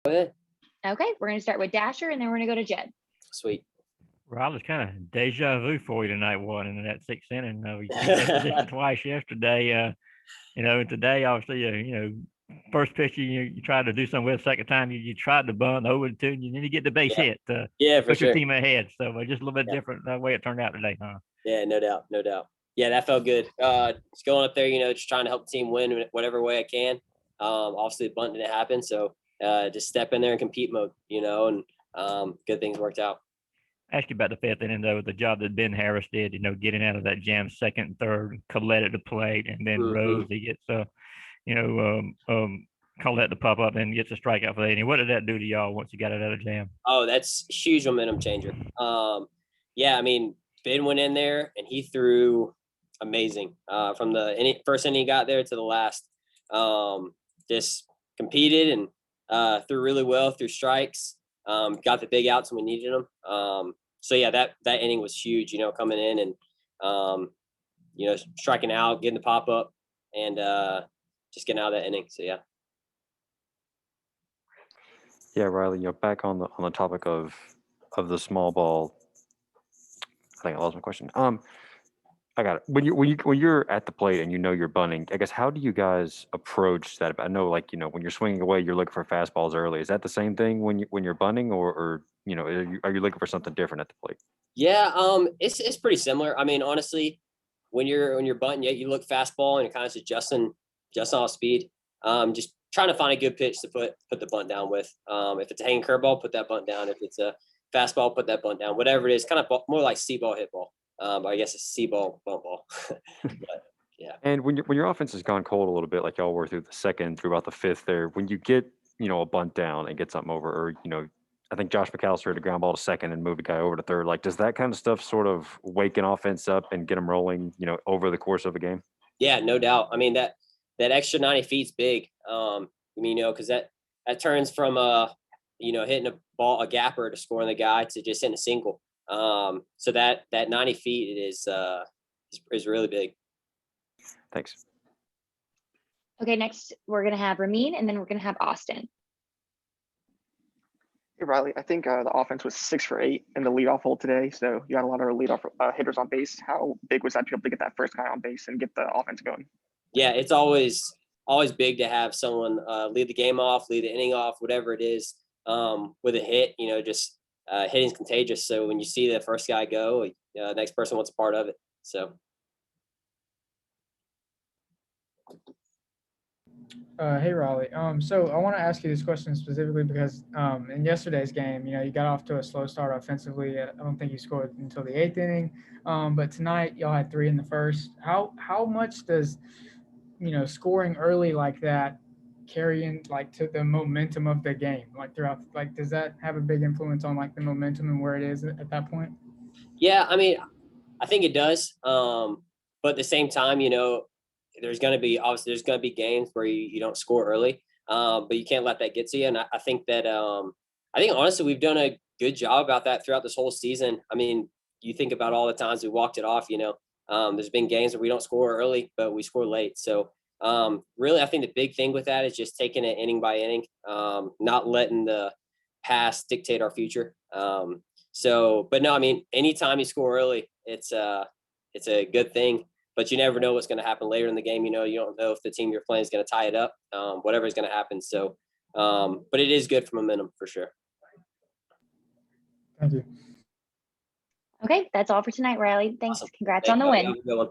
Go ahead. Okay, we're going to start with Dasher, and then we're going to go to Jed. Sweet. Well, it's kind of deja vu for you tonight, one in that sixth inning. You changed that position twice yesterday. Today, obviously, first pitch you tried to do something with. Second time you tried to bunt over the two, and then you get the base hit to Yeah, for put sure. your team ahead. So just a little bit different the way it turned out today, huh? Yeah, no doubt. Yeah, that felt good. Just going up there, just trying to help the team win whatever way I can. Obviously, the bunt didn't happen, so just step in there and compete mode, and good things worked out. Ask you about the fifth inning, though, the job that Ben Harris did, getting out of that jam second and third, Collette at the plate, and then Rose, he gets, Collette to pop up and gets a strikeout for the inning. What did that do to y'all once you got it out of the jam? Oh, that's a huge momentum changer. Yeah, I mean, Ben went in there and he threw amazing from the first inning he got there to the last. Just competed and threw really well, threw strikes, got the big outs when we needed them. So yeah, that inning was huge, coming in and striking out, getting the pop up, and just getting out of that inning. So yeah. Yeah, Riley, back on the topic of the small ball. I think I lost my question. I got it. When you're at the plate and you're bunting, I guess how do you guys approach that? I know, when you're swinging away, you're looking for fastballs early. Is that the same thing when you're bunting, or are you looking for something different at the plate? Yeah, it's pretty similar. I mean, honestly, when you're bunting, you look fastball and kind of adjusting off speed. Just trying to find a good pitch to put the bunt down with. If it's a hanging curveball, put that bunt down. If it's a fastball, put that bunt down. Whatever it is, kind of more like C-ball, hit ball. I guess a C-ball, bunt ball. But, yeah. And when your offense has gone cold a little bit, like y'all were through the second, through about the fifth there, when you get a bunt down and get something over, or I think Josh McAllister had a ground ball to second and moved a guy over to third. Does that kind of stuff sort of wake an offense up and get them rolling, over the course of a game? Yeah, no doubt. I mean, that extra 90 feet is big. Because that turns from hitting a gapper to scoring the guy to just hitting a single. So that 90 feet is really big. Thanks. Okay, next we're going to have Ramin, and then we're going to have Austin. Hey, Riley, I think the offense was 6 for 8 in the leadoff hole today. So you had a lot of leadoff hitters on base. How big was that to be able to get that first guy on base and get the offense going? Yeah, it's always big to have someone lead the game off, lead the inning off, whatever it is, with a hit. Just hitting's contagious. So when you see the first guy go, the next person wants a part of it. So. Hey, Raleigh. So I want to ask you this question specifically because in yesterday's game, you got off to a slow start offensively. I don't think you scored until the 8th inning. But tonight, y'all had 3 in the first. How much does, scoring early like that carry in to the momentum of the game? Throughout, does that have a big influence on the momentum and where it is at that point? Yeah, I mean, I think it does. But at the same time, there's going to be games where you don't score early, but you can't let that get to you. And I think that honestly, we've done a good job about that throughout this whole season. I mean, you think about all the times we walked it off, there's been games where we don't score early, but we score late. So really, I think the big thing with that is just taking it inning by inning, not letting the past dictate our future. But no, I mean, anytime you score early, it's a good thing. But you never know what's going to happen later in the game. You don't know if the team you're playing is going to tie it up, whatever is going to happen. So, but it is good for momentum for sure. Thank you. Okay, that's all for tonight, Riley. Thanks. Awesome. Congrats Thank on the you. win. Have a good one.